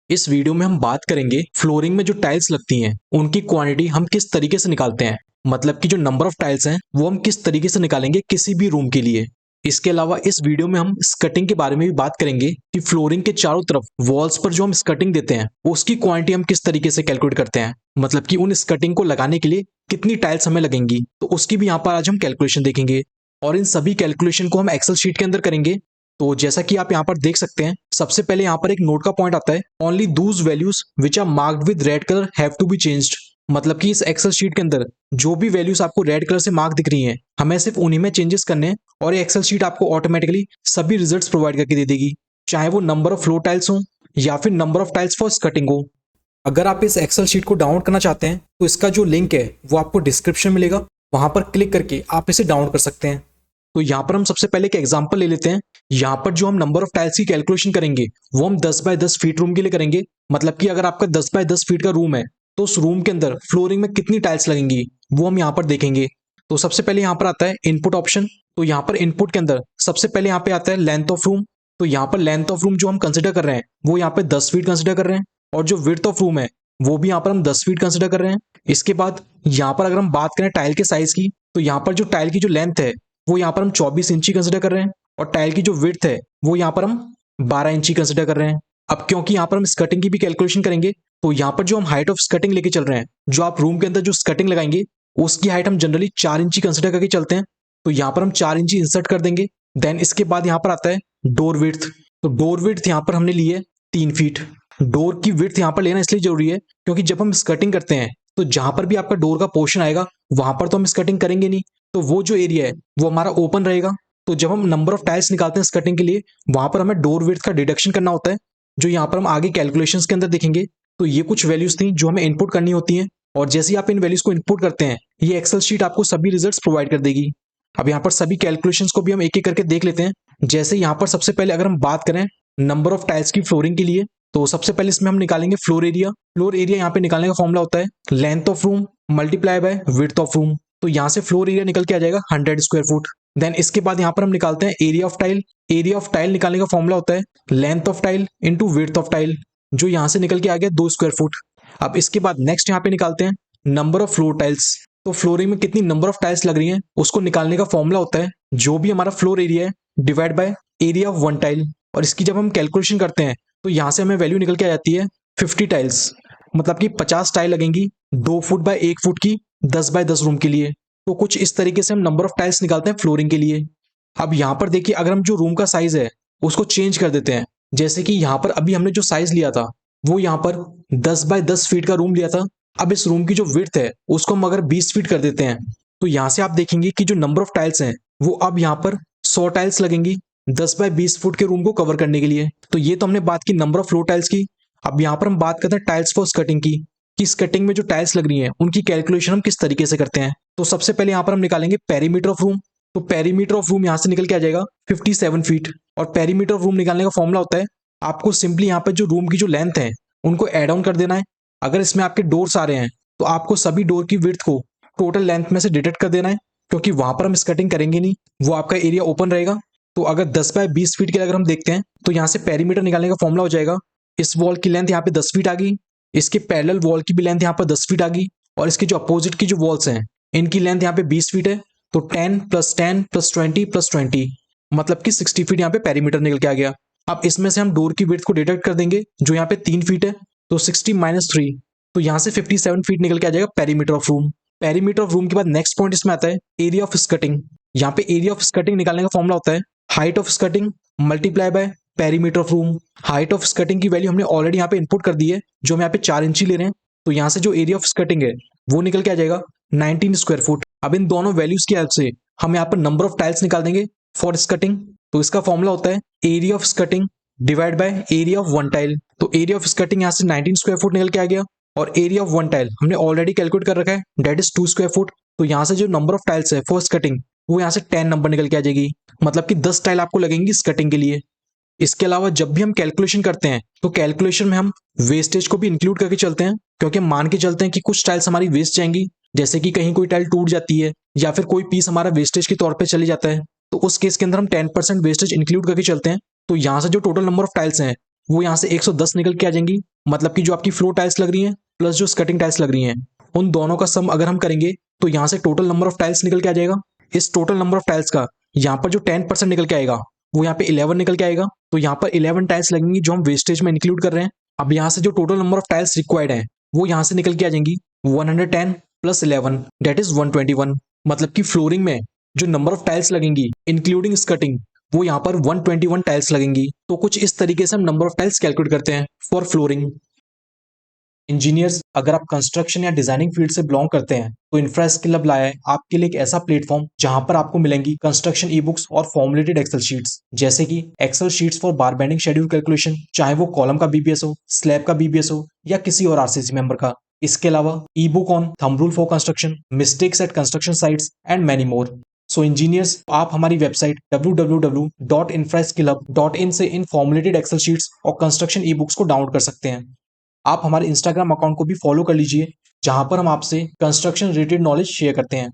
इस वीडियो में हम बात करेंगे फ्लोरिंग में जो टाइल्स लगती हैं उनकी क्वांटिटी हम किस तरीके से निकालते हैं। मतलब कि जो नंबर ऑफ टाइल्स हैं वो हम किस तरीके से निकालेंगे किसी भी रूम के लिए। इसके अलावा इस वीडियो में हम स्कटिंग के बारे में भी बात करेंगे कि फ्लोरिंग के चारों तरफ वॉल्स पर जो हम स्कटिंग देते हैं उसकी क्वांटिटी हम किस तरीके से कैलकुलेट करते हैं। मतलब कि उन स्कटिंग को लगाने के लिए कितनी टाइल्स हमें लगेंगी, तो उसकी भी यहाँ पर आज हम कैलकुलेशन देखेंगे। और इन सभी कैलकुलेशन को हम एक्सेल शीट के अंदर करेंगे। तो जैसा कि आप यहाँ पर देख सकते हैं, सबसे पहले यहाँ पर एक नोट का पॉइंट आता है, only those values which are marked with red colour have to be changed. मतलब कि इस एक्सेल शीट के अंदर जो भी वैल्यूज आपको रेड कलर से मार्क दिख रही हैं हमें सिर्फ उन्हीं में चेंजेस करने हैं और ये एक्सेल शीट आपको ऑटोमेटिकली सभी रिजल्ट्स प्रोवाइड करके दे देगी, चाहे वो नंबर ऑफ फ्लोर टाइल्स हो या फिर नंबर ऑफ टाइल्स फॉर स्कटिंग हो। अगर आप इस एक्सेल शीट को डाउनलोड करना चाहते हैं तो इसका जो लिंक है वो आपको डिस्क्रिप्शन में मिलेगा, वहां पर क्लिक करके आप इसे डाउनलोड कर सकते हैं। तो यहाँ पर हम सबसे पहले एक एग्जांपल ले लेते हैं। यहाँ पर जो हम नंबर ऑफ टाइल्स की कैलकुलेशन करेंगे वो हम 10 बाय 10 फीट रूम के लिए करेंगे। मतलब कि अगर आपका 10 बाय 10 फीट का रूम है तो उस रूम के अंदर फ्लोरिंग में कितनी टाइल्स लगेंगी वो हम यहाँ पर देखेंगे। तो सबसे पहले यहाँ पर आता है इनपुट ऑप्शन। तो यहाँ पर इनपुट के अंदर सबसे पहले यहाँ पे आता है लेंथ ऑफ रूम। तो यहाँ पर लेंथ ऑफ रूम जो हम कंसिडर कर रहे हैं वो यहाँ पे 10 फीट कंसिडर कर रहे हैं, और जो विड्थ ऑफ रूम है वो भी यहाँ पर हम 10 फीट कंसिडर कर रहे हैं। इसके बाद यहाँ पर अगर हम बात करें टाइल के साइज की, तो यहाँ पर जो टाइल की जो लेंथ है वो यहाँ पर हम 24 इंची कंसिडर कर रहे हैं, और टाइल की जो विड्थ है वो यहाँ पर हम 12 इंची कंसिडर कर रहे हैं। अब क्योंकि यहाँ पर हम स्कटिंग की भी कैलकुलेशन करेंगे, तो यहाँ पर जो हम हाइट ऑफ स्कटिंग लेके चल रहे हैं, जो आप रूम के अंदर जो स्कटिंग लगाएंगे उसकी हाइट हम जनरली 4 इंची कंसिडर करके चलते हैं। तो यहाँ पर हम 4 इंची इंसर्ट कर देंगे। देन इसके बाद यहाँ पर आता है डोर विड्थ। तो डोर विड्थ यहाँ पर हमने ली है 3 फीट। डोर की विड्थ यहाँ पर लेना इसलिए जरूरी है क्योंकि जब हम स्कटिंग करते हैं तो जहां पर भी आपका डोर का पोर्शन आएगा वहां पर तो हम स्कटिंग करेंगे नहीं, तो वो जो एरिया है वो हमारा ओपन रहेगा। तो जब हम नंबर ऑफ टाइल्स निकालते हैं स्कटिंग के लिए, वहां पर हमें डोर विड्थ का डिडक्शन करना होता है, जो यहाँ पर हम आगे कैलकुलेशंस के अंदर देखेंगे। तो ये कुछ वैल्यूज थी जो हमें इनपुट करनी होती हैं, और जैसे ही आप इन वैल्यूज को इनपुट करते हैं ये एक्सेल शीट आपको सभी रिजल्ट्स प्रोवाइड कर देगी। अब यहाँ पर सभी कैलकुलेशंस को भी हम एक एक करके देख लेते हैं। जैसे यहाँ पर सबसे पहले अगर हम बात करें नंबर ऑफ टाइल्स की फ्लोरिंग के लिए, तो सबसे पहले इसमें हम निकालेंगे फ्लोर एरिया। फ्लोर एरिया यहाँ पे निकालने का फॉर्मूला होता है length of room multiply by width of room. तो यहाँ से फ्लोर एरिया निकल के आ जाएगा 100 स्क्वायर फुट। देन इसके बाद यहाँ पर हम निकालते हैं area of tile. Area of tile निकालने का फॉर्मूला होता है length of tile into width of tile, जो यहाँ से निकल के आ गया 2 स्क्वायर फुट। अब इसके बाद नेक्स्ट यहाँ पे निकालते हैं नंबर ऑफ फ्लोर टाइल्स। तो फ्लोरिंग में कितनी नंबर ऑफ टाइल्स लग रही हैं उसको निकालने का फॉर्मूला होता है जो भी हमारा फ्लोर एरिया है divide by area of one tile. और इसकी जब हम कैलकुलेशन करते हैं तो यहाँ से हमें वैल्यू निकल के आ जाती है 50 टाइल्स। मतलब कि 50 टाइल लगेंगी 2 फुट बाय 1 फुट की 10 बाय 10 रूम के लिए। तो कुछ इस तरीके से हम नंबर ऑफ टाइल्स निकालते हैं फ्लोरिंग के लिए। अब यहाँ पर देखिए, अगर हम जो रूम का साइज है उसको चेंज कर देते हैं, जैसे कि यहाँ पर अभी हमने जो साइज लिया था वो यहाँ पर 10 बाय 10 फीट का रूम लिया था। अब इस रूम की जो विड्थ है उसको हम अगर 20 फीट कर देते हैं, तो यहाँ से आप देखेंगे कि जो नंबर ऑफ टाइल्स हैं वो अब यहाँ पर 100 टाइल्स लगेंगी 10 बाय 20 फुट के रूम को कवर करने के लिए। तो ये तो हमने बात की नंबर ऑफ फ्लोर टाइल्स की। अब यहाँ पर हम बात करते हैं टाइल्स फॉर स्कटिंग की, कि स्कटिंग में जो टाइल्स लग रही हैं उनकी कैलकुलेशन हम किस तरीके से करते हैं। तो सबसे पहले यहाँ पर हम निकालेंगे पेरीमीटर ऑफ रूम। तो पेरीमीटर ऑफ रूम यहाँ से निकल के आ जाएगा 57 फीट। और पेरीमीटर ऑफ रूम निकालने का फॉर्मूला होता है आपको सिंपली यहाँ पर जो रूम की जो लेंथ है उनको एड ऑन कर देना है। अगर इसमें आपके डोर्स आ रहे हैं तो आपको सभी डोर की विड्थ को टोटल लेंथ में से डिडक्ट कर देना है, क्योंकि वहां पर हम स्कटिंग करेंगे नहीं, वो आपका एरिया ओपन रहेगा। तो अगर 10 बाय 20 फीट के लिए अगर हम देखते हैं तो यहाँ से पेरीमीटर निकालने का फॉर्मूला हो जाएगा इस वॉल की लेंथ यहाँ पे 10 फीट आ गई, इसके पैरेलल वॉल की भी लेंथ यहाँ पर 10 फीट आ गई, और इसके जो अपोजिट की जो वॉल्स हैं इनकी लेंथ यहाँ पे 20 फीट है। तो 10 + 10 + 20 + 20 मतलब कि 60 फीट यहाँ पे पेरीमीटर निकल के आ गया। अब इसमें से हम डोर की विड्थ को डिडक्ट कर देंगे जो यहाँ पे 3 फीट है, तो 60 - 3, तो यहाँ से 57 फीट निकल के आ जाएगा perimeter of room. Perimeter of room के बाद नेक्स्ट पॉइंट इसमें आता है एरिया ऑफ स्कटिंग। यहाँ पे एरिया ऑफ स्कटिंग निकालने का फॉर्मूला होता है height of skirting multiply by perimeter of room. Height of skirting की वैल्यू हमने ऑलरेडी यहाँ पे इनपुट कर दी है, जो हम यहाँ पे 4 इंची ले रहे हैं। तो यहाँ से जो एरिया ऑफ स्कटिंग है वो निकल के आ जाएगा 19 स्क्वायर फुट। अब इन दोनों वैल्यूज की हेल्प से हम यहाँ पर नंबर ऑफ टाइल्स निकाल देंगे फॉर स्कटिंग। तो इसका फॉर्मूला होता है area of skirting divide by area of one tile. तो एरिया ऑफ स्कटिंग यहाँ से 19 स्क्वायर फुट निकल के आ गया, और एरिया ऑफ वन टाइल हमने ऑलरेडी कैलकुलेट कर रखा है दैट इज 2 स्क्वायर फुट। तो यहाँ से जो नंबर ऑफ टाइल्स है फॉर स्कटिंग वो यहाँ से 10 नंबर निकल के आ जाएगी, मतलब कि 10 टाइल आपको लगेंगी स्कटिंग के लिए। इसके अलावा जब भी हम कैलकुलेशन करते हैं तो कैलकुलेशन में हम वेस्टेज को भी इंक्लूड करके चलते हैं, क्योंकि हम मान के चलते हैं कि कुछ टाइल्स हमारी वेस्ट जाएंगी, जैसे कि कहीं कोई टाइल टूट जाती है या फिर कोई पीस हमारा वेस्टेज के तौर पे चले जाता है, तो उस केस के अंदर हम 10% वेस्टेज इंक्लूड करके चलते हैं। तो यहाँ से जो टोटल नंबर ऑफ टाइल्स हैं वो यहाँ से 110 निकल के आ जाएंगी। मतलब कि जो आपकी फ्लोर टाइल्स लग रही हैं प्लस जो स्कर्टिंग टाइल्स लग रही हैं, उन दोनों का सम अगर हम करेंगे तो यहाँ से टोटल नंबर ऑफ टाइल्स निकल के आ जाएगा। इस टोटल नंबर ऑफ टाइल्स का यहाँ पर जो 10% निकल के आएगा वो यहाँ पे 11 निकल के आएगा। तो यहाँ पर 11 टाइल्स लगेंगी जो हम वेस्टेज में इंक्लूड कर रहे हैं। अब यहाँ से जो total number of tiles required है वो यहाँ से निकल के आ जाएंगी 110 प्लस 11 दैट इज 121। मतलब कि फ्लोरिंग में जो नंबर ऑफ टाइल्स लगेंगी इंक्लूडिंग स्कर्टिंग वो यहाँ पर 121 टाइल्स लगेंगी। तो कुछ इस तरीके से हम नंबर ऑफ टाइल्स कैलकुलेट करते हैं फॉर फ्लोरिंग। इंजीनियर्स, अगर आप कंस्ट्रक्शन या डिजाइनिंग फील्ड से बिलोंग करते हैं तो इंफ्रा स्किल अब लाया है आपके लिए एक ऐसा प्लेटफॉर्म जहां पर आपको मिलेंगी कंस्ट्रक्शन ई बुक्स और फॉर्मुलेटेड एक्सेल शीट्स, जैसे कि excel sheets for bar bending schedule calculation, चाहे वो कॉलम का बीबीएस हो, स्लैब का बीबीएस हो या किसी और आरसीसी मेंबर का। इसके अलावा e book on thumb rule for construction, mistakes at construction sites and many more. So engineers, आप हमारी वेबसाइट www.infraskillup.in से इन फॉर्मुलेटेड एक्सेल शीट्स और कंस्ट्रक्शन ई बुक्स को डाउनलोड कर सकते हैं। आप हमारे इंस्टाग्राम अकाउंट को भी फॉलो कर लीजिए, जहां पर हम आपसे कंस्ट्रक्शन रिलेटेड नॉलेज शेयर करते हैं।